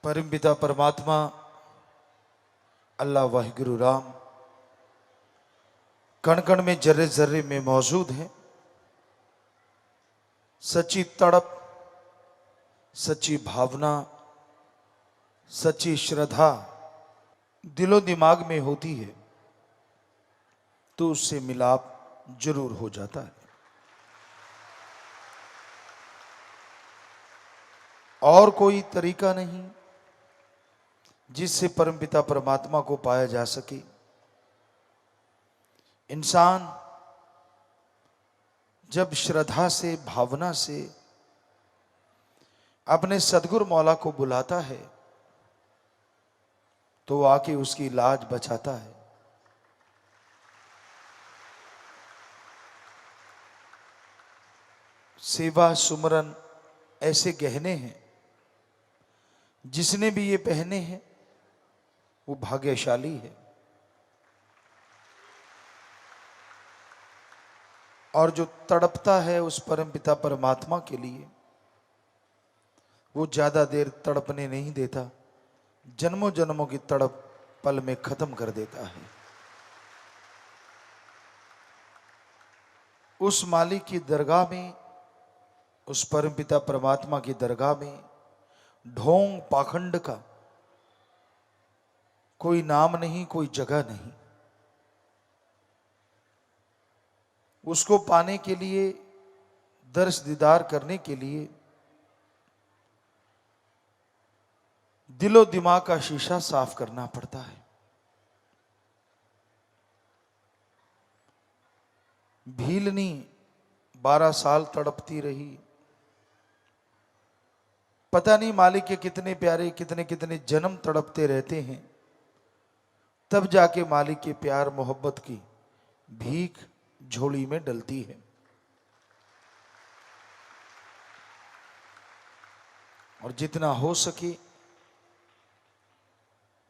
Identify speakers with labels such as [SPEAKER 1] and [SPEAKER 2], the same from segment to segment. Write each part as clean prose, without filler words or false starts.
[SPEAKER 1] परम पिता परमात्मा अल्लाह वाहिगुरु राम कण कण में जर्रे जर्रे में मौजूद है। सच्ची तड़प, सच्ची भावना, सच्ची श्रद्धा दिलो दिमाग में होती है तो उससे मिलाप जरूर हो जाता है। और कोई तरीका नहीं जिससे परमपिता परमात्मा को पाया जा सके। इंसान जब श्रद्धा से, भावना से अपने सदगुरु मौला को बुलाता है तो वो आके उसकी लाज बचाता है। सेवा सुमरन ऐसे गहने हैं, जिसने भी ये पहने हैं वो भाग्यशाली है। और जो तड़पता है उस परमपिता परमात्मा के लिए, वो ज्यादा देर तड़पने नहीं देता, जन्मों जन्मों की तड़प पल में खत्म कर देता है। उस मालिक की दरगाह में, उस परमपिता परमात्मा की दरगाह में ढोंग पाखंड का कोई नाम नहीं, कोई जगह नहीं। उसको पाने के लिए, दर्श दीदार करने के लिए दिलो दिमाग का शीशा साफ करना पड़ता है। भीलनी 12 साल तड़पती रही। पता नहीं मालिक के कितने प्यारे, कितने कितने जन्म तड़पते रहते हैं, तब जाके मालिक के प्यार मोहब्बत की भीख झोली में डलती है। और जितना हो सके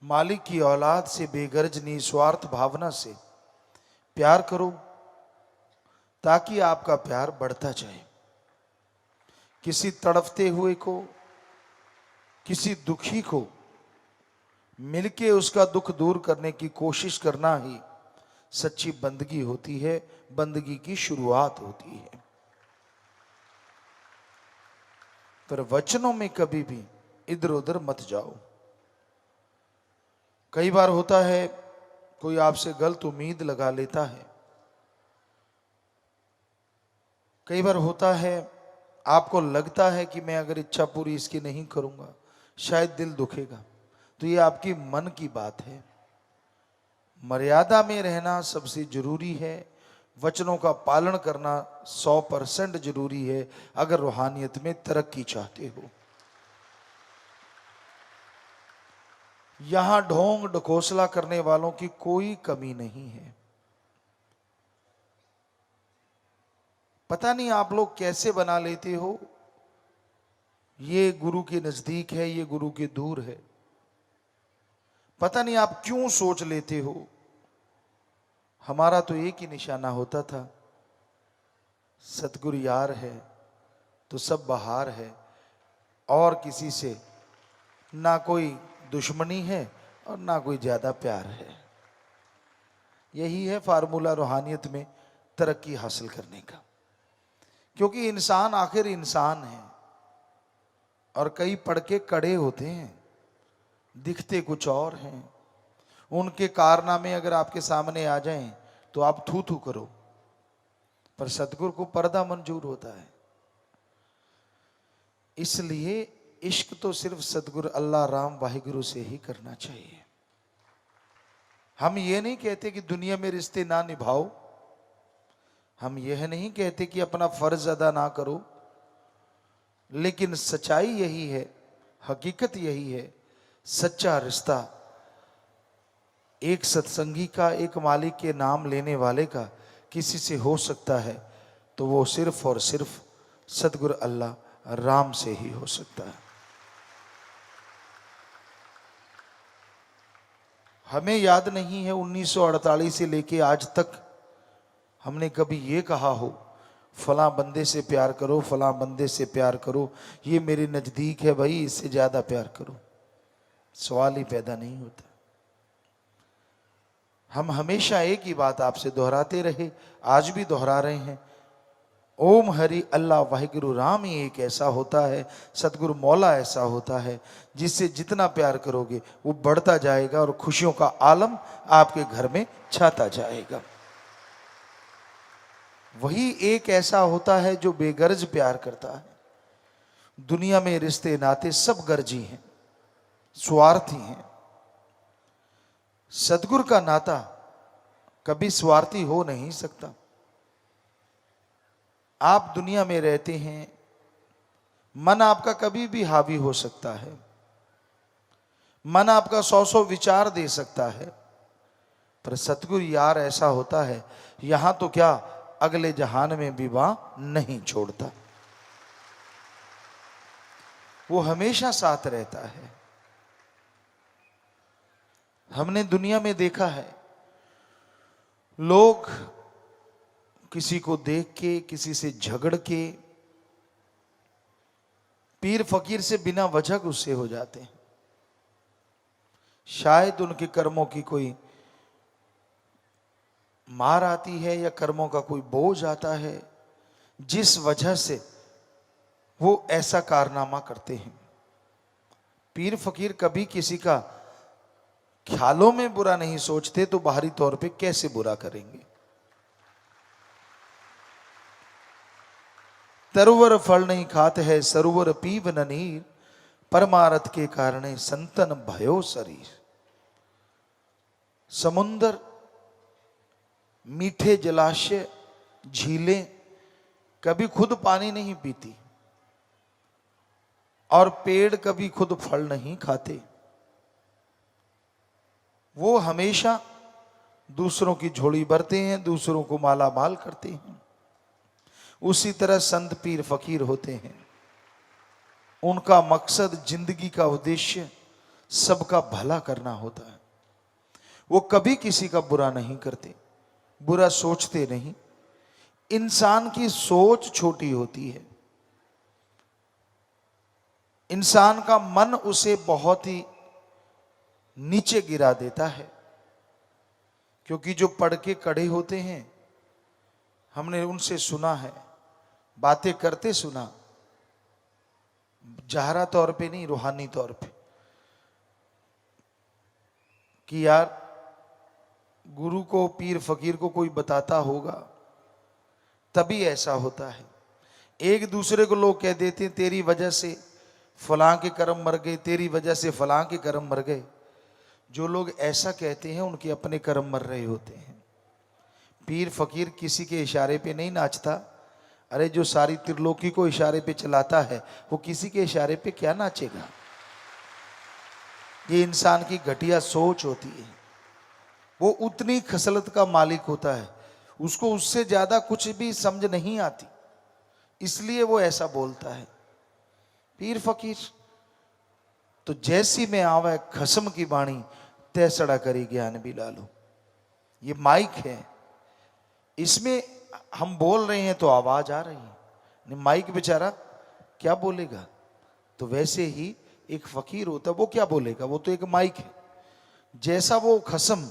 [SPEAKER 1] मालिक की औलाद से बेगर्ज निस्वार्थ भावना से प्यार करो, ताकि आपका प्यार बढ़ता जाए। किसी तड़पते हुए को, किसी दुखी को मिलके उसका दुख दूर करने की कोशिश करना ही सच्ची बंदगी होती है, बंदगी की शुरुआत होती है। पर वचनों में कभी भी इधर उधर मत जाओ। कई बार होता है कोई आपसे गलत उम्मीद लगा लेता है, कई बार होता है आपको लगता है कि मैं अगर इच्छा पूरी इसकी नहीं करूंगा शायद दिल दुखेगा, तो ये आपकी मन की बात है। मर्यादा में रहना सबसे जरूरी है, वचनों का पालन करना 100% जरूरी है अगर रूहानियत में तरक्की चाहते हो। यहां ढोंग ढकोसला करने वालों की कोई कमी नहीं है। पता नहीं आप लोग कैसे बना लेते हो, ये गुरु के नजदीक है, ये गुरु के दूर है। पता नहीं आप क्यों सोच लेते हो। हमारा तो एक ही निशाना होता था, सतगुरु यार है तो सब बहार है, और किसी से ना कोई दुश्मनी है और ना कोई ज्यादा प्यार है। यही है फार्मूला रूहानियत में तरक्की हासिल करने का। क्योंकि इंसान आखिर इंसान है और कई पड़के कड़े होते हैं, दिखते कुछ और हैं। उनके कारनामे अगर आपके सामने आ जाएं तो आप थू थू करो, पर सतगुरु को पर्दा मंजूर होता है। इसलिए इश्क तो सिर्फ सतगुरु अल्लाह राम वाहिगुरु से ही करना चाहिए। हम ये नहीं कहते कि दुनिया में रिश्ते ना निभाओ, हम यह नहीं कहते कि अपना फर्ज अदा ना करो, लेकिन सच्चाई यही है, हकीकत यही है, सच्चा रिश्ता एक सत्संगी का, एक मालिक के नाम लेने वाले का किसी से हो सकता है तो वो सिर्फ और सिर्फ सतगुरु अल्लाह राम से ही हो सकता है। हमें याद नहीं है 1948 से लेके आज तक हमने कभी ये कहा हो फलां बंदे से प्यार करो, फलां बंदे से प्यार करो, ये मेरे नजदीक है भाई, इससे ज्यादा प्यार करो। सवाल ही पैदा नहीं होता। हम हमेशा एक ही बात आपसे दोहराते रहे, आज भी दोहरा रहे हैं। ओम हरि अल्लाह वाहिगुरु राम ही एक ऐसा होता है, सतगुरु मौला ऐसा होता है, जिससे जितना प्यार करोगे वो बढ़ता जाएगा और खुशियों का आलम आपके घर में छाता जाएगा। वही एक ऐसा होता है जो बेगर्ज प्यार करता है। दुनिया में रिश्ते नाते सब गर्जी हैं, स्वार्थी हैं। सतगुरु का नाता कभी स्वार्थी हो नहीं सकता। आप दुनिया में रहते हैं, मन आपका कभी भी हावी हो सकता है, मन आपका 100 विचार दे सकता है, पर सतगुरु यार ऐसा होता है, यहां तो क्या अगले जहान में विवाह नहीं छोड़ता। वो हमेशा साथ रहता है। हमने दुनिया में देखा है, लोग किसी को देख के, किसी से झगड़ के, पीर फकीर से बिना वजह गुस्से हो जाते हैं। शायद उनके कर्मों की कोई मार आती है या कर्मों का कोई बोझ आता है, जिस वजह से वो ऐसा कारनामा करते हैं। पीर फकीर कभी किसी का ख्यालों में बुरा नहीं सोचते, तो बाहरी तौर पे कैसे बुरा करेंगे। तरुवर फल नहीं खाते है, सरोवर पीव न नीर, परमारथ के कारणे संतन भयो शरीर। समुंदर, मीठे जलाशय, झीलें कभी खुद पानी नहीं पीती, और पेड़ कभी खुद फल नहीं खाते। वो हमेशा दूसरों की झोली भरते हैं, दूसरों को माला माल करते हैं। उसी तरह संत पीर फकीर होते हैं। उनका मकसद, जिंदगी का उद्देश्य सबका भला करना होता है। वो कभी किसी का बुरा नहीं करते, बुरा सोचते नहीं। इंसान की सोच छोटी होती है, इंसान का मन उसे बहुत ही नीचे गिरा देता है। क्योंकि जो पढ़ के कड़े होते हैं, हमने उनसे सुना है, बातें करते सुना, जाहरा तौर पे नहीं, रूहानी तौर पे, कि यार गुरु को, पीर फकीर को कोई बताता होगा तभी ऐसा होता है। एक दूसरे को लोग कह देते हैं, तेरी वजह से फलां के कर्म मर गए, तेरी वजह से फलां के कर्म मर गए। जो लोग ऐसा कहते हैं उनके अपने कर्म मर रहे होते हैं। पीर फकीर किसी के इशारे पे नहीं नाचता। अरे जो सारी त्रिलोकी को इशारे पे चलाता है, वो किसी के इशारे पे क्या नाचेगा। ये इंसान की घटिया सोच होती है। वो उतनी खसलत का मालिक होता है, उसको उससे ज्यादा कुछ भी समझ नहीं आती, इसलिए वो ऐसा बोलता है। पीर फकीर तो जैसी में आवे खसम की बाणी, तैसड़ा करी ज्ञान भी लालो। ये माइक है, इसमें हम बोल रहे हैं तो आवाज आ रही है। माइक बेचारा क्या बोलेगा। तो वैसे ही एक फकीर होता है, वो क्या बोलेगा, वो तो एक माइक है। जैसा वो खसम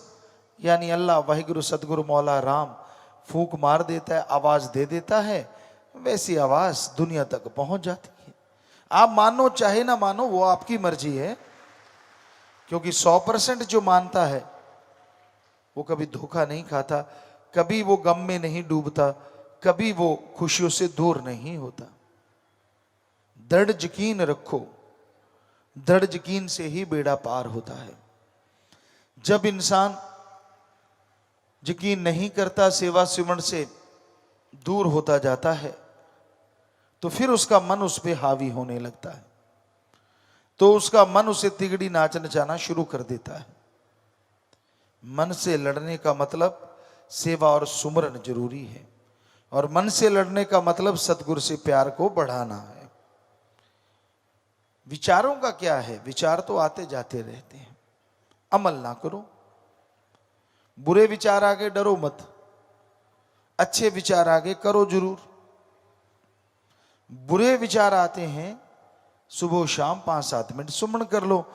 [SPEAKER 1] यानी अल्लाह वाहिगुरु सतगुरु मौला राम फूंक मार देता है, आवाज दे देता है, वैसी आवाज दुनिया तक पहुंच जाती है। आप मानो चाहे ना मानो, वो आपकी मर्जी है। क्योंकि 100% जो मानता है वो कभी धोखा नहीं खाता, कभी वो गम में नहीं डूबता, कभी वो खुशियों से दूर नहीं होता। दृढ़ यकीन रखो, दृढ़ यकीन से ही बेड़ा पार होता है। जब इंसान यकीन नहीं करता, सेवा सिमरन से दूर होता जाता है, तो फिर उसका मन उस पर हावी होने लगता है। तो उसका मन उसे तिगड़ी नाच नचाना शुरू कर देता है। मन से लड़ने का मतलब सेवा और सुमरन जरूरी है, और मन से लड़ने का मतलब सतगुरु से प्यार को बढ़ाना है। विचारों का क्या है, विचार तो आते जाते रहते हैं। अमल ना करो। बुरे विचार आगे डरो मत, अच्छे विचार आगे करो जरूर। बुरे विचार आते हैं, सुबह शाम 5-7 मिनट सुमन कर लो,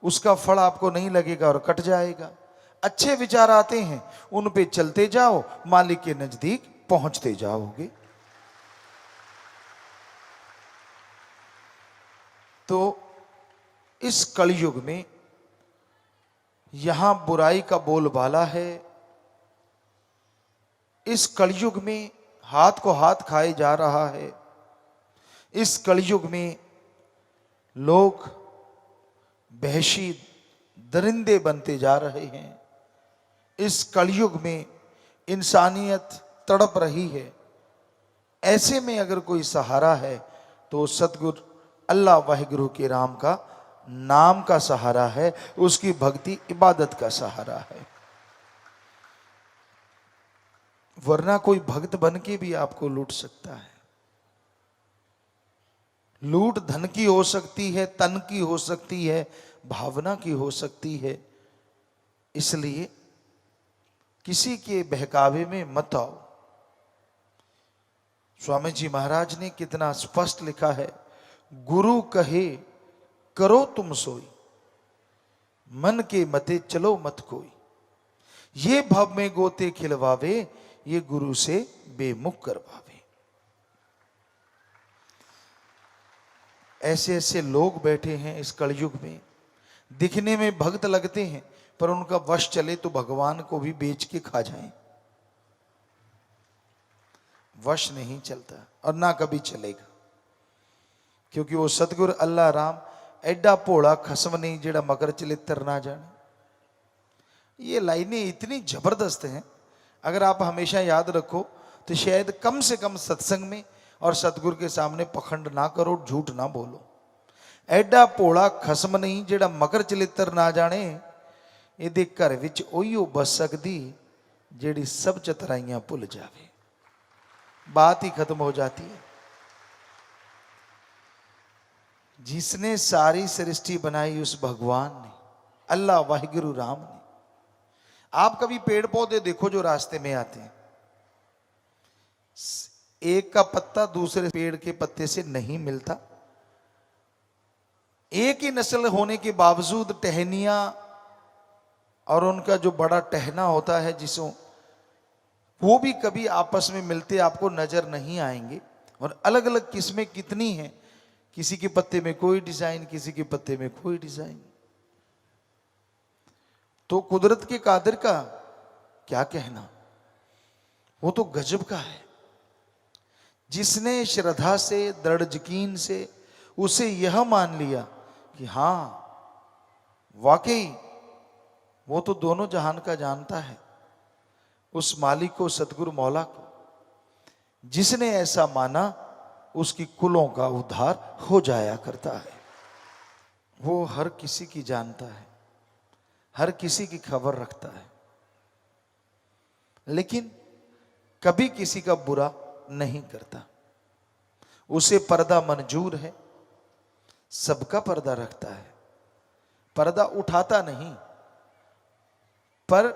[SPEAKER 1] उसका फल आपको नहीं लगेगा और कट जाएगा। अच्छे विचार आते हैं, उन पे चलते जाओ, मालिक के नजदीक पहुंचते जाओगे। तो इस कलयुग में यहां बुराई का बोलबाला है। इस कलयुग में हाथ को हाथ खाए जा रहा है। इस कलयुग में लोग वहशी दरिंदे बनते जा रहे हैं। इस कलयुग में इंसानियत तड़प रही है। ऐसे में अगर कोई सहारा है तो सतगुरु अल्लाह वाहिगुरु के राम का नाम का सहारा है, उसकी भक्ति इबादत का सहारा है। वरना कोई भक्त बन के भी आपको लूट सकता है। लूट धन की हो सकती है, तन की हो सकती है, भावना की हो सकती है। इसलिए किसी के बहकावे में मत आओ। स्वामी जी महाराज ने कितना स्पष्ट लिखा है, गुरु कहे करो तुम सोई, मन के मते चलो मत कोई। ये भव में गोते खिलवावे, ये गुरु से बेमुख करवावे। ऐसे ऐसे लोग बैठे हैं इस कलयुग में, दिखने में भक्त लगते हैं, पर उनका वश चले तो भगवान को भी बेच के खा जाएं। वश नहीं चलता और ना कभी चलेगा, क्योंकि वो सतगुरु अल्लाह राम एडा भोला खसम नहीं जेड़ा मकर चलित्र ना जाने। ये लाइनें इतनी जबरदस्त हैं, अगर आप हमेशा याद रखो तो शायद कम से कम सत्संग में और सतगुरु के सामने पखंड ना करो, झूठ ना बोलो। एडा भोला खसम नहीं जेड़ा मकर चलित्र ना जाने, ਇਹਦੇ घर विच ओहियो बस सकदी जेड़ी सब चतराइयां भुल जावे। बात ही खत्म हो जाती है। जिसने सारी सृष्टि बनाई उस भगवान ने, अल्लाह वाहिगुरु राम ने। आप कभी पेड़ पौधे देखो जो रास्ते में आते हैं, एक का पत्ता दूसरे पेड़ के पत्ते से नहीं मिलता। एक ही नस्ल होने के बावजूद टहनियां और उनका जो बड़ा टहना होता है जिसों, वो भी कभी आपस में मिलते आपको नजर नहीं आएंगे। और अलग अलग किस्में कितनी हैं, किसी के पत्ते में कोई डिजाइन, किसी के पत्ते में कोई डिजाइन। तो कुदरत के कादिर का क्या कहना, वो तो गजब का है। जिसने श्रद्धा से, दृढ़ यकीन से उसे यह मान लिया कि हां वाकई वो तो दोनों जहान का जानता है, उस मालिक को, सतगुरु मौला को, जिसने ऐसा माना उसकी कुलों का उद्धार हो जाया करता है। वो हर किसी की जानता है, हर किसी की खबर रखता है, लेकिन कभी किसी का बुरा नहीं करता। उसे पर्दा मंजूर है, सबका पर्दा रखता है। पर्दा उठाता नहीं, पर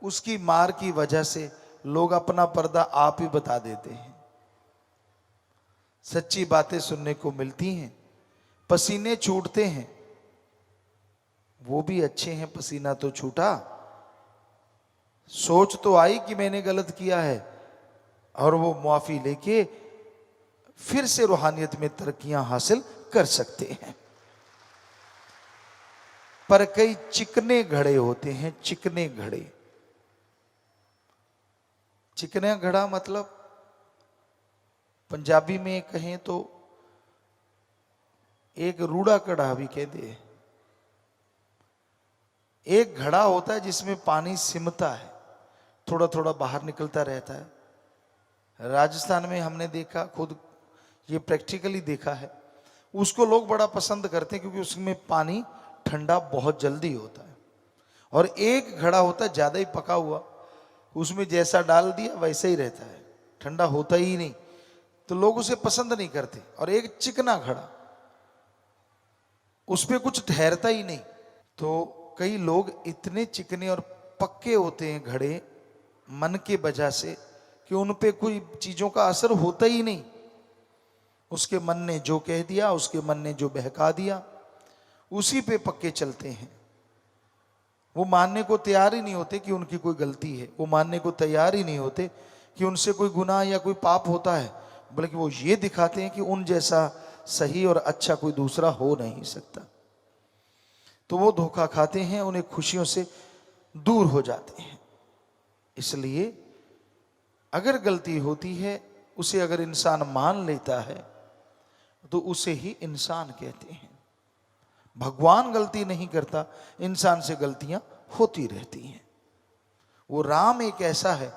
[SPEAKER 1] उसकी मार की वजह से लोग अपना पर्दा आप ही बता देते हैं। सच्ची बातें सुनने को मिलती हैं, पसीने छूटते हैं, वो भी अच्छे हैं, पसीना तो छूटा। सोच तो आई कि मैंने गलत किया है, और वो मुआफी लेके फिर से रूहानियत में तरक्कियां हासिल कर सकते हैं। पर कई चिकने घड़े होते हैं, चिकने घड़े। चिकना घड़ा मतलब पंजाबी में कहें तो एक रूड़ा कड़ा भी कहते हैं। एक घड़ा होता है जिसमें पानी सिमता है, थोड़ा थोड़ा बाहर निकलता रहता है। राजस्थान में हमने देखा, खुद ये प्रैक्टिकली देखा है, उसको लोग बड़ा पसंद करते हैं क्योंकि उसमें पानी ठंडा बहुत जल्दी होता है। और एक घड़ा होता है ज्यादा ही पका हुआ, उसमें जैसा डाल दिया वैसा ही रहता है, ठंडा होता ही नहीं, तो लोग उसे पसंद नहीं करते। और एक चिकना घड़ा, उस पे कुछ ठहरता ही नहीं। तो कई लोग इतने चिकने और पक्के होते हैं घड़े मन के वजह से कि उन पे कोई चीजों का असर होता ही नहीं। उसके मन ने जो कह दिया, उसके मन ने जो बहका दिया, उसी पे पक्के चलते हैं। वो मानने को तैयार ही नहीं होते कि उनकी कोई गलती है, वो मानने को तैयार ही नहीं होते कि उनसे कोई गुनाह या कोई पाप होता है, बल्कि वो ये दिखाते हैं कि उन जैसा सही और अच्छा कोई दूसरा हो नहीं सकता। तो वो धोखा खाते हैं, उन्हें खुशियों से दूर हो जाते हैं। इसलिए अगर गलती होती है, उसे अगर इंसान मान लेता है तो उसे ही इंसान कहते हैं। भगवान गलती नहीं करता, इंसान से गलतियां होती रहती हैं। वो राम एक ऐसा है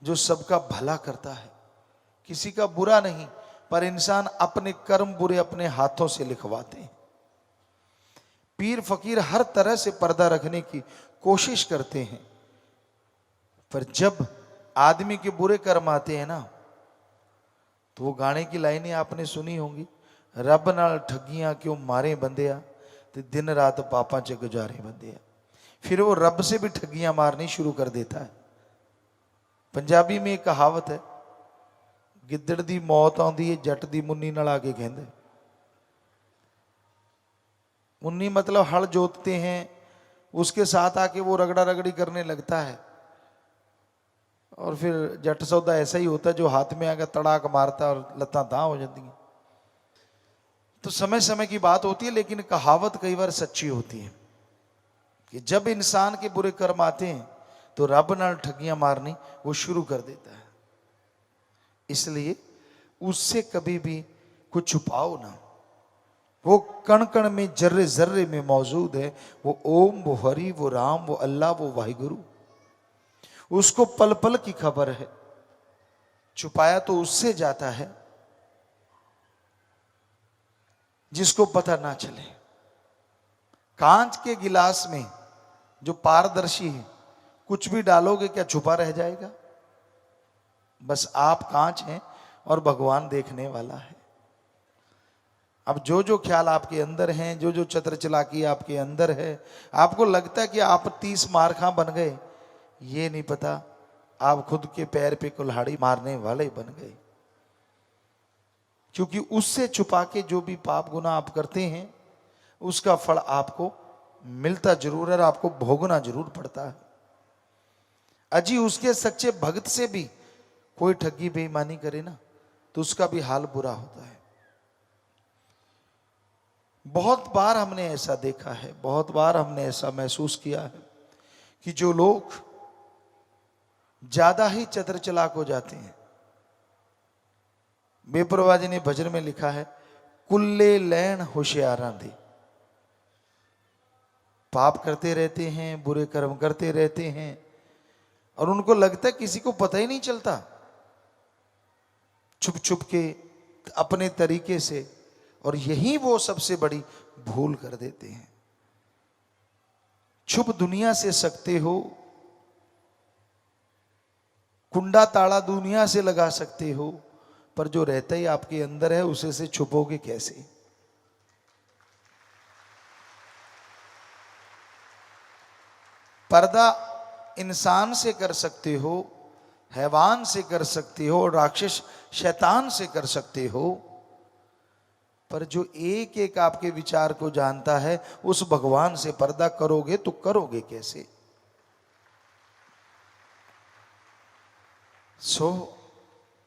[SPEAKER 1] जो सबका भला करता है, किसी का बुरा नहीं, पर इंसान अपने कर्म बुरे अपने हाथों से लिखवाते हैं। पीर फकीर हर तरह से पर्दा रखने की कोशिश करते हैं, पर जब आदमी के बुरे कर्म आते हैं ना, तो वो गाने की लाइनें आपने सुनी होंगी, रब नाल ठगियां क्यों मारे बंदिया ते दिन रात पापा च गुजारे बंदिया। फिर वो रब से भी ठगियां मारनी शुरू कर देता है। पंजाबी में एक कहावत है, गिद्दड़ दी मौत आउंदी है जट दी मुन्नी नाल आके कहंदे। मुन्नी मतलब हल जोतते हैं, उसके साथ आके वो रगड़ा रगड़ी करने लगता है, और फिर जट सौदा ऐसा ही होता है जो हाथ में आकर तड़ाक मारता और लत्तां दां हो जाती हैं। तो समय समय की बात होती है, लेकिन कहावत कई बार सच्ची होती है कि जब इंसान के बुरे कर्म आते हैं तो रब नाल ठगियां मारनी वो शुरू कर देता है। इसलिए उससे कभी भी कुछ छुपाओ ना, वो कण कण में जर्रे जर्रे में मौजूद है। वो ओम, वो हरि, वो राम, वो अल्लाह, वो वाहिगुरु, उसको पल पल की खबर है। छुपाया तो उससे जाता है जिसको पता ना चले। कांच के गिलास में जो पारदर्शी है, कुछ भी डालोगे क्या छुपा रह जाएगा? बस आप कांच हैं और भगवान देखने वाला है। अब जो जो ख्याल आपके अंदर हैं, जो जो चतर चलाकी आपके अंदर है, आपको लगता है कि आप 30 मारखा बन गए, ये नहीं पता आप खुद के पैर पे कुल्हाड़ी मारने वाले बन गए। क्योंकि उससे छुपा के जो भी पाप गुनाह आप करते हैं, उसका फल आपको मिलता जरूर है और आपको भोगना जरूर पड़ता है। अजी उसके सच्चे भक्त से भी कोई ठगी बेईमानी करे ना, तो उसका भी हाल बुरा होता है। बहुत बार हमने ऐसा देखा है, बहुत बार हमने ऐसा महसूस किया है कि जो लोग ज्यादा ही चतर चलाक हो जाते हैं, बेपरवाह जी ने भजन में लिखा है, कुल्ले लैन होशियारा दे। पाप करते रहते हैं, बुरे कर्म करते रहते हैं, और उनको लगता है किसी को पता ही नहीं चलता, छुप छुप के अपने तरीके से, और यही वो सबसे बड़ी भूल कर देते हैं। छुप दुनिया से सकते हो, कुंडा ताला दुनिया से लगा सकते हो, पर जो रहता ही आपके अंदर है उसे से छुपोगे कैसे? पर्दा इंसान से कर सकते हो, हैवान से कर सकते हो, राक्षस शैतान से कर सकते हो, पर जो एक एक आपके विचार को जानता है, उस भगवान से पर्दा करोगे तो करोगे कैसे?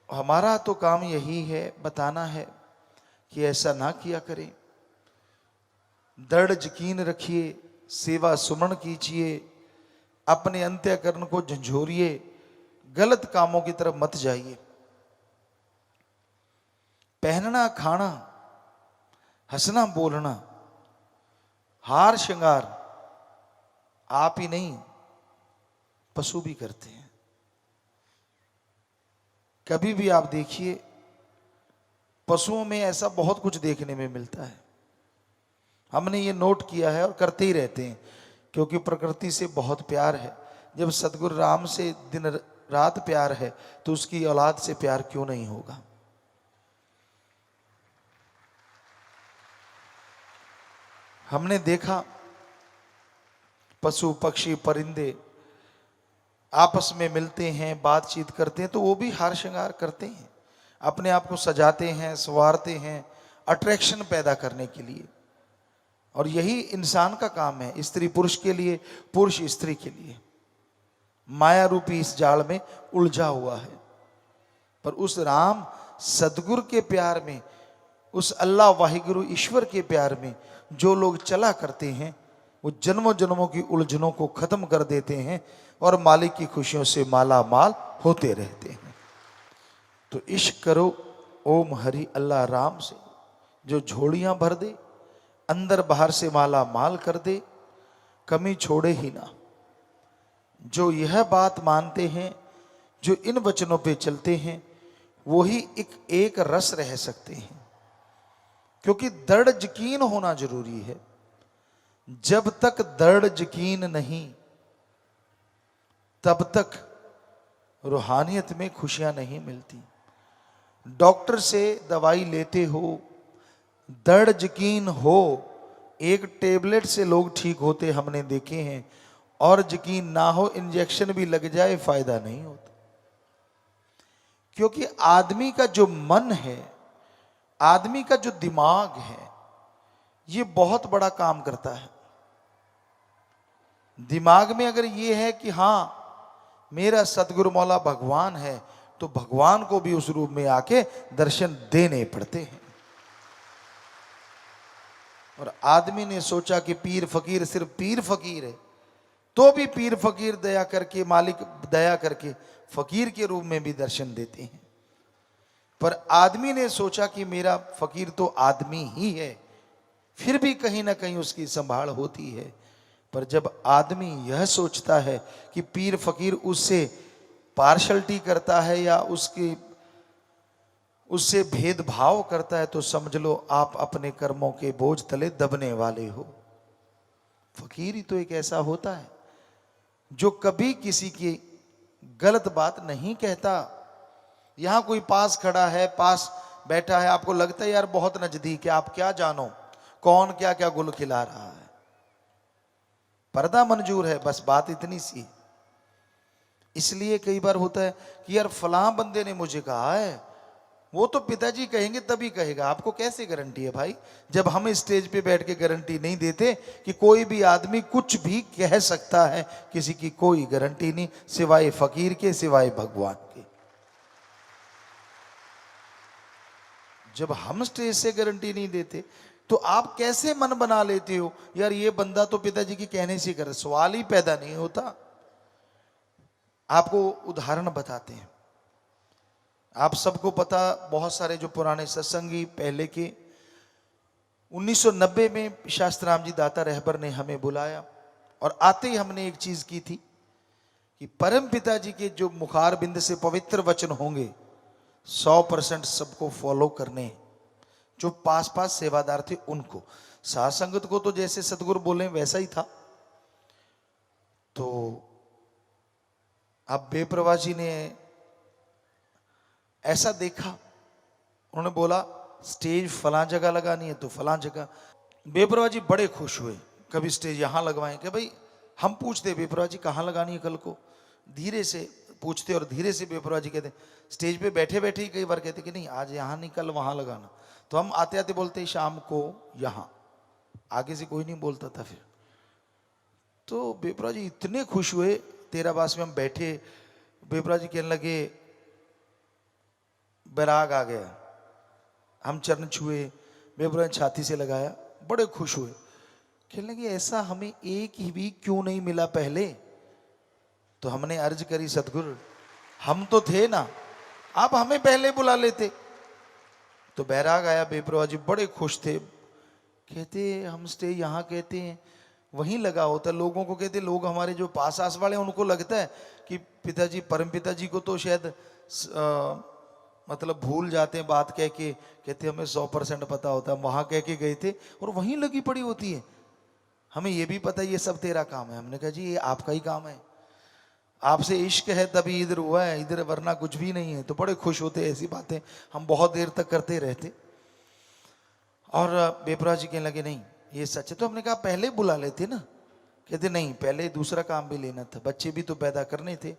[SPEAKER 1] हमारा तो काम यही है, बताना है कि ऐसा ना किया करें। दृढ़ यकीन रखिए, सेवा सुमन कीजिए, अपने अंतःकरण को झंझोरिए, गलत कामों की तरफ मत जाइए। पहनना, खाना, हंसना, बोलना, हार श्रृंगार आप ही नहीं पशु भी करते हैं। कभी भी आप देखिए, पशुओं में ऐसा बहुत कुछ देखने में मिलता है। हमने ये नोट किया है और करते ही रहते हैं, क्योंकि प्रकृति से बहुत प्यार है। जब सतगुरु राम से दिन रात प्यार है, तो उसकी औलाद से प्यार क्यों नहीं होगा? हमने देखा पशु पक्षी परिंदे आपस में मिलते हैं, बातचीत करते हैं, तो वो भी हार श्रृंगार करते हैं, अपने आप को सजाते हैं, संवारते हैं, अट्रैक्शन पैदा करने के लिए। और यही इंसान का काम है, स्त्री पुरुष के लिए, पुरुष स्त्री के लिए। माया रूपी इस जाल में उलझा हुआ है। पर उस राम सदगुरु के प्यार में, उस अल्लाह वाहिगुरु ईश्वर के प्यार में जो लोग चला करते हैं, वो जन्मों जन्मों की उलझनों को खत्म कर देते हैं और मालिक की खुशियों से माला माल होते रहते हैं। तो इश्क करो ओम हरि अल्लाह राम से, जो झोलियां भर दे, अंदर बाहर से माला माल कर दे, कमी छोड़े ही ना। जो यह बात मानते हैं, जो इन वचनों पे चलते हैं, वो ही एक रस रह सकते हैं। क्योंकि दृढ़ यकीन होना जरूरी है। जब तक दृढ़ यकीन नहीं, तब तक रूहानियत में खुशियां नहीं मिलती। डॉक्टर से दवाई लेते हो, दृढ़ यकीन हो, एक टेबलेट से लोग ठीक होते हमने देखे हैं, और यकीन ना हो इंजेक्शन भी लग जाए फायदा नहीं होता। क्योंकि आदमी का जो मन है, आदमी का जो दिमाग है, ये बहुत बड़ा काम करता है। दिमाग में अगर ये है कि हां मेरा सतगुरु मौला भगवान है, तो भगवान को भी उस रूप में आके दर्शन देने पड़ते हैं। और आदमी ने सोचा कि पीर फकीर सिर्फ पीर फकीर है, तो भी पीर फकीर दया करके, मालिक दया करके फकीर के रूप में भी दर्शन देते हैं। पर आदमी ने सोचा कि मेरा फकीर तो आदमी ही है, फिर भी कहीं ना कहीं उसकी संभाल होती है। पर जब आदमी यह सोचता है कि पीर फकीर उससे पार्शलिटी करता है या उससे भेदभाव करता है, तो समझ लो आप अपने कर्मों के बोझ तले दबने वाले हो। फकीर ही तो एक ऐसा होता है जो कभी किसी की गलत बात नहीं कहता। यहां कोई पास खड़ा है, पास बैठा है, आपको लगता है यार बहुत नजदीक है, आप क्या जानो कौन क्या क्या गुल खिला रहा है, पर्दा मंजूर है, बस बात इतनी सी। इसलिए कई बार होता है कि यार फलां बंदे ने मुझे कहा है, वो तो पिताजी कहेंगे तभी कहेगा। आपको कैसे गारंटी है भाई? जब हम स्टेज पे बैठ के गारंटी नहीं देते कि कोई भी आदमी कुछ भी कह सकता है, किसी की कोई गारंटी नहीं सिवाय फकीर के, सिवाय भगवान के। जब हम स्टेज से गारंटी नहीं देते, तो आप कैसे मन बना लेते हो यार ये बंदा तो पिताजी के कहने से कर? सवाल ही पैदा नहीं होता। आपको उदाहरण बताते हैं। आप सबको पता, बहुत सारे जो पुराने सत्संगी पहले के, 1990 में शास्त्राम जी दाता रहबर ने हमें बुलाया, और आते ही हमने एक चीज की थी कि परम पिताजी के जो मुखार बिंद से पवित्र वचन होंगे 100% सबको फॉलो करने। जो पास पास सेवादार थे उनको, साथ संगत को तो जैसे सतगुरु बोले वैसा ही था। तो अब बेप्रभा जी ने ऐसा देखा, उन्होंने बोला स्टेज फलां जगह लगानी है तो फलां जगह। बेप्रभा जी बड़े खुश हुए, कभी स्टेज यहां लगवाएं कि भाई हम पूछते बेप्रभा जी कहां लगानी है कल को, धीरे से पूछते और धीरे से बेप्रभा जी कहते, स्टेज पे बैठे बैठे ही कई बार कहते कि नहीं आज यहां नहीं कल वहां लगाना। तो हम आते आते बोलते शाम को यहां, आगे से कोई नहीं बोलता था। फिर तो बेप्रभा जी इतने खुश हुए, तेराबास में हम बैठे, बेप्रभा जी कहने लगे बैराग आ गया, हम चरण छुए, बेप्रभा जी छाती से लगाया, बड़े खुश हुए, कहने लगे ऐसा हमें एक ही भी क्यों नहीं मिला पहले। तो हमने अर्ज करी सतगुरु हम तो थे ना, आप हमें पहले बुला लेते। तो बैराग आया, बेप्रभा जी बड़े खुश थे, कहते हम स्टे यहाँ कहते हैं वहीं लगा होता। लोगों को कहते, लोग हमारे जो पास आस वाले हैं उनको लगता है कि पिताजी परम पिताजी को तो शायद मतलब भूल जाते हैं बात कह के, कहते हमें 100% पता होता है, वहां कह के गए थे और वहीं लगी पड़ी होती है। हमें ये भी पता है ये सब तेरा काम है। हमने कहा जी ये आपका ही काम है, आपसे इश्क है तभी इधर हुआ है, इधर वरना कुछ भी नहीं है। तो बड़े खुश होते, ऐसी बातें हम बहुत देर तक करते रहते। और बेप्रभा जी कहने लगे नहीं ये सच है। तो हमने कहा पहले बुला लेते ना, कहते नहीं पहले दूसरा काम भी लेना था, बच्चे भी तो पैदा करने थे,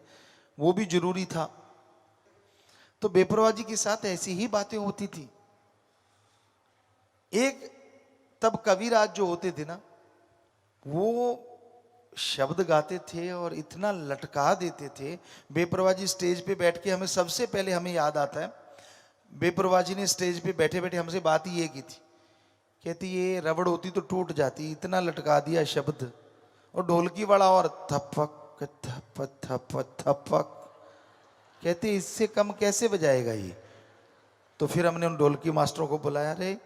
[SPEAKER 1] वो भी जरूरी था। तो बेप्रभा जी के साथ ऐसी ही बातें होती थी। एक तब कविराज जो होते थे ना, वो शब्द गाते थे और इतना लटका देते थे। बेपरवाह जी स्टेज पे बैठ के, हमें सबसे पहले हमें याद आता है, बेपरवाह जी ने स्टेज पे बैठे बैठे हमसे बात ही ये की थी, कहती ये रबड़ होती तो टूट जाती, इतना लटका दिया शब्द। और ढोलकी वाला और थपक थप थप थपक, कहते इससे कम कैसे बजाएगा ये। तो फिर हमने उन ढोलकी मास्टरों को बुलाया, अरे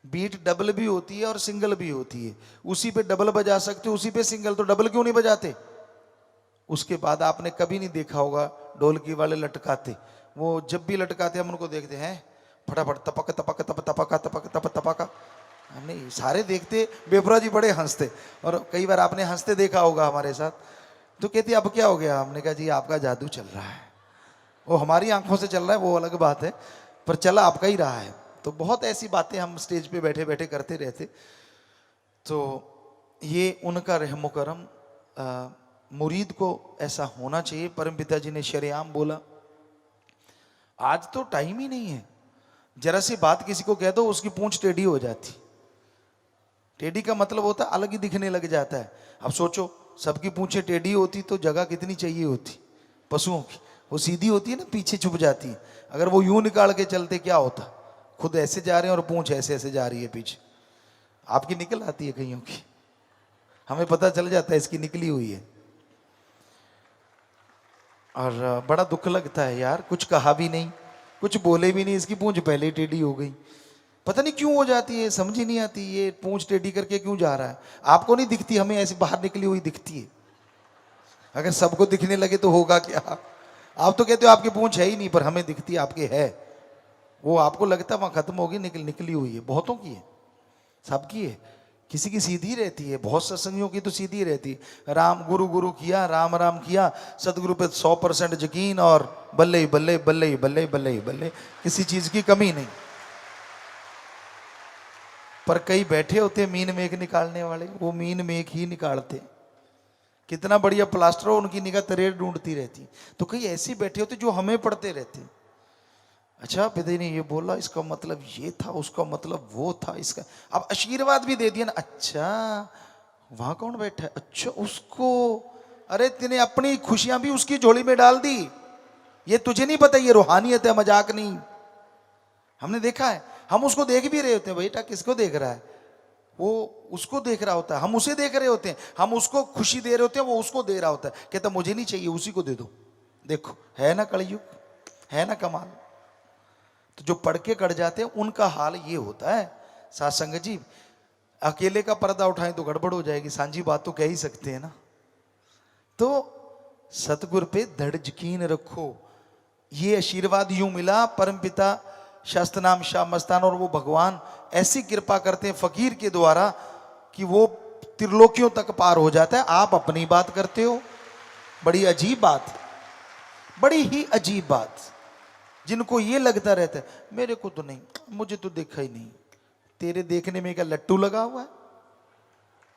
[SPEAKER 1] बीट डबल भी होती है और सिंगल भी होती है, उसी पे डबल बजा सकते हो, उसी पे सिंगल, तो डबल क्यों नहीं बजाते। उसके बाद आपने कभी नहीं देखा होगा ढोलकी वाले लटकाते, वो जब भी लटकाते हम उनको देखते हैं फटाफट तपक तपक तप तपका तपक तप तपका। हमने सारे देखते, बेपरा जी बड़े हंसते, और कई बार आपने हंसते देखा होगा हमारे साथ। तो कहती अब क्या हो गया, हमने कहा जी आपका जादू चल रहा है, वो हमारी आंखों से चल रहा है वो अलग बात है, पर चला आपका ही रहा है। तो बहुत ऐसी बातें हम स्टेज पे बैठे बैठे करते रहते। तो ये उनका रहमो करम, मुरीद को ऐसा होना चाहिए। परम पिता जी ने शरेआम बोला, आज तो टाइम ही नहीं है, जरा सी बात किसी को कह दो उसकी पूंछ टेढ़ी हो जाती। टेढ़ी का मतलब होता है अलग ही दिखने लग जाता है। अब सोचो सबकी पूंछें टेढ़ी होती तो जगह कितनी चाहिए होती पशुओं की, वो सीधी होती है ना, पीछे छुप जाती है। अगर वो यूं निकाल के चलते क्या होता, खुद ऐसे जा रहे हैं और पूंछ ऐसे ऐसे जा रही है पीछे, आपकी निकल आती है कईयों की, हमें पता चल जाता है इसकी निकली हुई है। और बड़ा दुख लगता है यार, कुछ कहा भी नहीं, कुछ बोले भी नहीं, इसकी पूंछ पहले ही टेढ़ी हो गई। पता नहीं क्यों हो जाती है, समझ ही नहीं आती ये पूंछ टेढ़ी करके क्यों जा रहा है। आपको नहीं दिखती, हमें ऐसी बाहर निकली हुई दिखती है। अगर सबको दिखने लगे तो होगा क्या। आप तो कहते हो आपकी पूंछ है ही नहीं, पर हमें दिखती है आपके है। वो आपको लगता है वहां खत्म होगी, निकली हुई है। बहुतों की है, सबकी है, किसी की सीधी रहती है, बहुत सत्संगियों की तो सीधी रहती है। राम गुरु गुरु किया, राम राम किया, सदगुरु पे 100% यकीन, और बल्ले ही बल्ले बल्ले ही बल्ले बल्ले ही बल्ले, किसी चीज की कमी नहीं। पर कई बैठे होते मीन मेख निकालने वाले, वो मीन मेख ही निकालते, कितना बढ़िया प्लास्टर हो उनकी निगाह तरेड़ ढूंढती रहती। तो कई ऐसे बैठे होते जो हमें पढ़ते रहते, अच्छा पिताजी ने ये बोला इसका मतलब ये था, उसका मतलब वो था, इसका अब आशीर्वाद भी दे दिया ना, अच्छा वहां कौन बैठा है, अच्छा उसको, अरे तूने अपनी खुशियां भी उसकी झोली में डाल दी। ये तुझे नहीं पता ये रूहानियत है, मजाक नहीं। हमने देखा है, हम उसको देख भी रहे होते हैं, बेटा किसको देख रहा है, वो उसको देख रहा होता है, हम उसे देख रहे होते हैं, हम उसको खुशी दे रहे होते हैं, वो उसको दे रहा होता है, कहता मुझे नहीं चाहिए उसी को दे दो। देखो है ना कलयुग, है ना कमाल। तो जो पढ़ के कट जाते हैं उनका हाल ये होता है। साथ संगत जी, अकेले का पर्दा उठाएं तो गड़बड़ हो जाएगी, सांझी बात तो कह ही सकते हैं ना। तो सतगुर पे दृढ़ यकीन रखो। ये आशीर्वाद यूं मिला, परम पिता शास्त्र नाम शाह मस्तान और वो भगवान ऐसी कृपा करते हैं फकीर के द्वारा कि वो त्रिलोकियों तक पार हो जाता है। आप अपनी बात करते हो, बड़ी अजीब बात, बड़ी ही अजीब बात। जिनको ये लगता रहता है मेरे को तो नहीं, मुझे तो देखा ही नहीं, तेरे देखने में क्या लट्टू लगा हुआ है,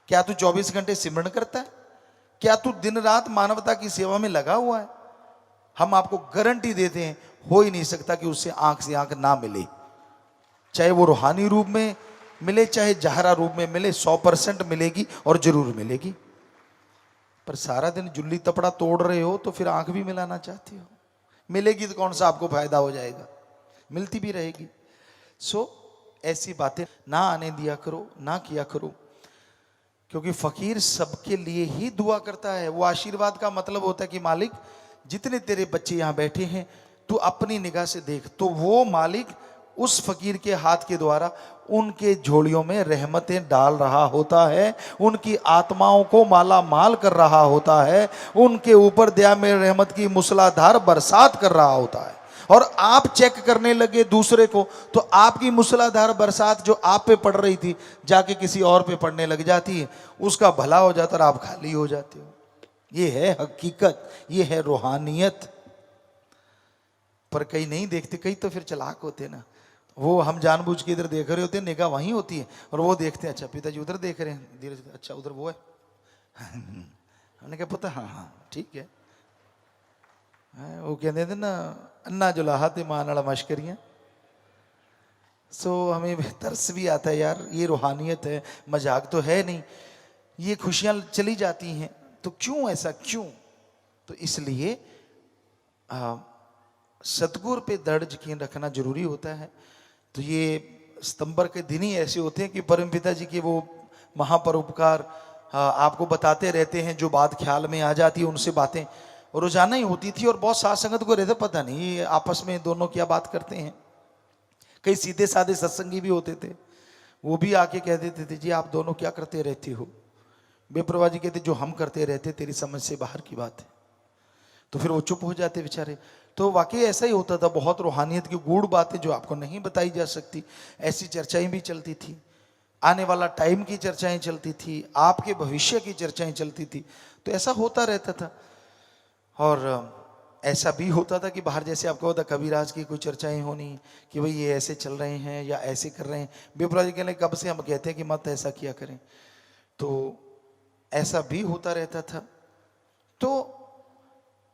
[SPEAKER 1] क्या तू 24 घंटे सिमरन करता है, क्या तू दिन रात मानवता की सेवा में लगा हुआ है। हम आपको गारंटी देते हैं हो ही नहीं सकता कि उससे आंख ना मिले, चाहे वो रूहानी रूप में मिले चाहे जहरा रूप में मिले, 100% मिलेगी और जरूर मिलेगी। पर सारा दिन जुल्ली तपड़ा तोड़ रहे हो तो फिर आंख भी मिलाना चाहते हो, मिलेगी तो कौन सा आपको फायदा हो जाएगा, मिलती भी रहेगी। सो ऐसी बातें ना आने दिया करो, ना किया करो, क्योंकि फकीर सबके लिए ही दुआ करता है। वो आशीर्वाद का मतलब होता है कि मालिक जितने तेरे बच्चे यहां बैठे हैं तू अपनी निगाह से देख, तो वो मालिक उस फकीर के हाथ के द्वारा उनके झोलियों में रहमतें डाल रहा होता है, उनकी आत्माओं को माला माल कर रहा होता है, उनके ऊपर दया में रहमत की मूसलाधार बरसात कर रहा होता है। और आप चेक करने लगे दूसरे को तो आपकी मूसलाधार बरसात जो आप पे पड़ रही थी जाके किसी और पे पड़ने लग जाती है, उसका भला हो जाता और आप खाली हो जाते हो। ये है हकीकत, ये है रूहानियत। पर कई नहीं देखते, कई तो फिर चालाक होते ना, वो हम जानबूझ के इधर देख रहे होते हैं, निगाह वहीं होती है और वो देखते हैं अच्छा पिताजी उधर देख रहे हैं, धीरे धीरे अच्छा उधर वो है हमने क्या पता, हाँ हाँ ठीक है। वो कहते थे ना अन्ना जुलाहा ते मां नाल मशकरियां, सो हमें तरस भी आता है यार, ये रूहानियत है, मजाक तो है नहीं, ये खुशियां चली जाती हैं, तो क्यों ऐसा क्यों? तो इसलिए सतगुर पे दृढ़ यकीन रखना जरूरी होता है। तो ये सितंबर के दिन ही ऐसे होते हैं कि परम पिता जी के वो महापरोपकार आपको बताते रहते हैं, जो बात ख्याल में आ जाती है उनसे बातें रोजाना ही होती थी। और बहुत साथ संगत को रहता, पता नहीं ये आपस में दोनों क्या बात करते हैं। कई सीधे साधे सत्संगी भी होते थे, वो भी आके कह देते थे जी आप दोनों क्या करते रहती हो। बेप्रभा जी कहते जो हम करते रहते तेरी समझ से बाहर की बात है। तो फिर वो चुप हो जाते बेचारे। तो वाकई ऐसा ही होता था, बहुत रूहानियत की गूढ़ बातें जो आपको नहीं बताई जा सकती, ऐसी चर्चाएं भी चलती थी। आने वाला टाइम की चर्चाएं चलती थी, आपके भविष्य की चर्चाएं चलती थी। तो ऐसा होता रहता था। और ऐसा भी होता था कि बाहर जैसे आपको होता कबीराज की कोई चर्चाएं होनी कि भाई ये ऐसे चल रहे हैं या ऐसे कर रहे हैं। बेपरा जी कहने कब से हम कहते हैं कि मत ऐसा किया करें। तो ऐसा भी होता रहता था। तो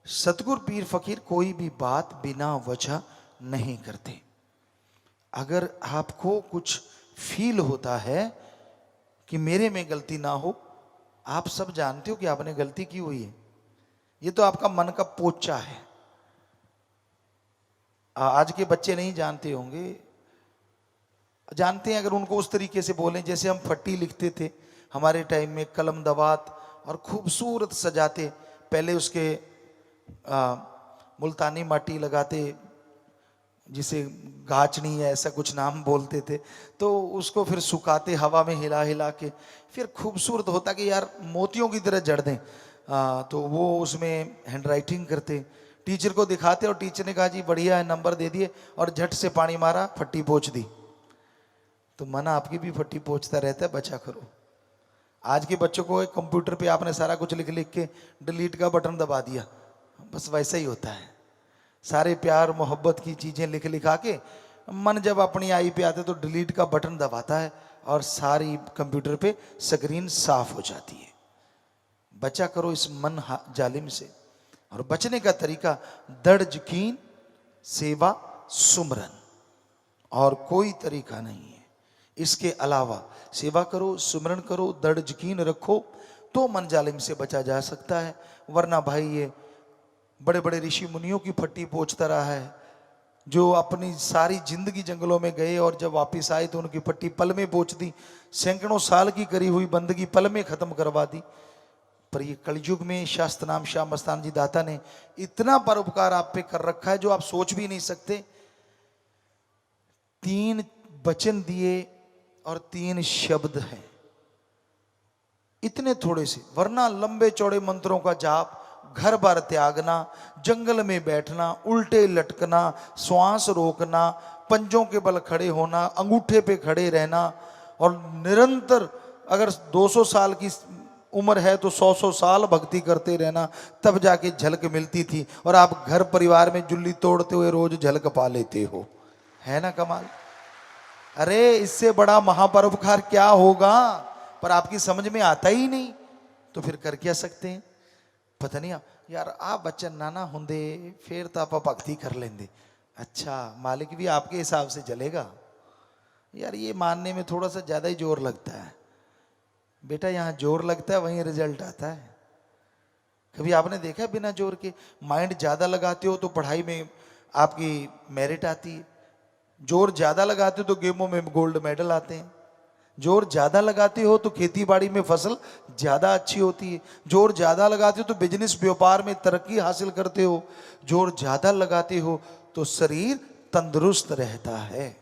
[SPEAKER 1] सतगुर पीर फकीर कोई भी बात बिना वजह नहीं करते। अगर आपको कुछ फील होता है कि मेरे में गलती ना हो, आप सब जानते हो कि आपने गलती की हुई है, ये तो आपका मन का पोचा है। आज के बच्चे नहीं जानते होंगे, जानते हैं अगर उनको उस तरीके से बोलें जैसे हम फट्टी लिखते थे हमारे टाइम में, कलम दवात और खूबसूरत सजाते, पहले उसके मुल्तानी माटी लगाते जिसे गाचनी है ऐसा कुछ नाम बोलते थे, तो उसको फिर सुखाते हवा में हिला हिला के, फिर खूबसूरत होता कि यार मोतियों की तरह जड़ दें। तो वो उसमें हैंड राइटिंग करते, टीचर को दिखाते और टीचर ने कहा जी बढ़िया है, नंबर दे दिए और झट से पानी मारा, फट्टी पोंछ दी। तो मन आपकी भी फट्टी पोंछता रहता है, बचा करो। आज के बच्चों को कंप्यूटर पे आपने सारा कुछ लिख लिख के डिलीट का बटन दबा दिया, बस वैसा ही होता है। सारे प्यार मोहब्बत की चीजें लिख लिखा के मन जब अपनी आई पे आते तो डिलीट का बटन दबाता है और सारी कंप्यूटर पे स्क्रीन साफ हो जाती है। बचा करो इस मन जालिम से। और बचने का तरीका दृढ़ यकीन, सेवा, सुमरन, और कोई तरीका नहीं है इसके अलावा। सेवा करो, सुमरन करो, दृढ़ यकीन रखो तो मन जालिम से बचा जा सकता है। वरना भाई ये बड़े बड़े ऋषि मुनियों की फट्टी पोंछता रहा है, जो अपनी सारी जिंदगी जंगलों में गए और जब वापस आए तो उनकी फट्टी पल में पोंछ दी, सैकड़ों साल की करी हुई बंदगी पल में खत्म करवा दी। पर ये कलयुग में शास्त्र नाम श्याम मस्तान जी दाता ने इतना परोपकार आप पे कर रखा है जो आप सोच भी नहीं सकते। 3 वचन दिए और 3 शब्द हैं, इतने थोड़े से। वरना लंबे चौड़े मंत्रों का जाप, घर बार त्यागना, जंगल में बैठना, उल्टे लटकना, श्वास रोकना, पंजों के बल खड़े होना, अंगूठे पे खड़े रहना, और निरंतर अगर 200 साल की उम्र है तो 100 साल भक्ति करते रहना, तब जाके झलक मिलती थी। और आप घर परिवार में जुल्ली तोड़ते हुए रोज झलक पा लेते हो, है ना कमाल। अरे इससे बड़ा महापरोपकार क्या होगा, पर आपकी समझ में आता ही नहीं, तो फिर कर क्या सकते हैं। पता नहीं यार आप बच्चन नाना होंदे फिर तो आप भक्ति कर लेंगे। अच्छा मालिक भी आपके हिसाब से चलेगा यार, ये मानने में थोड़ा सा ज्यादा ही जोर लगता है बेटा। यहाँ जोर लगता है वहीं रिजल्ट आता है। कभी आपने देखा है बिना जोर के? माइंड ज्यादा लगाते हो तो पढ़ाई में आपकी मेरिट आती है, जोर ज्यादा लगाते हो तो गेमों में गोल्ड मेडल आते हैं, जोर ज्यादा लगाते हो तो खेती बाड़ी में फसल ज्यादा अच्छी होती है, जोर ज्यादा लगाते हो तो बिजनेस व्यापार में तरक्की हासिल करते हो, जोर ज्यादा लगाते हो तो शरीर तंदुरुस्त रहता है।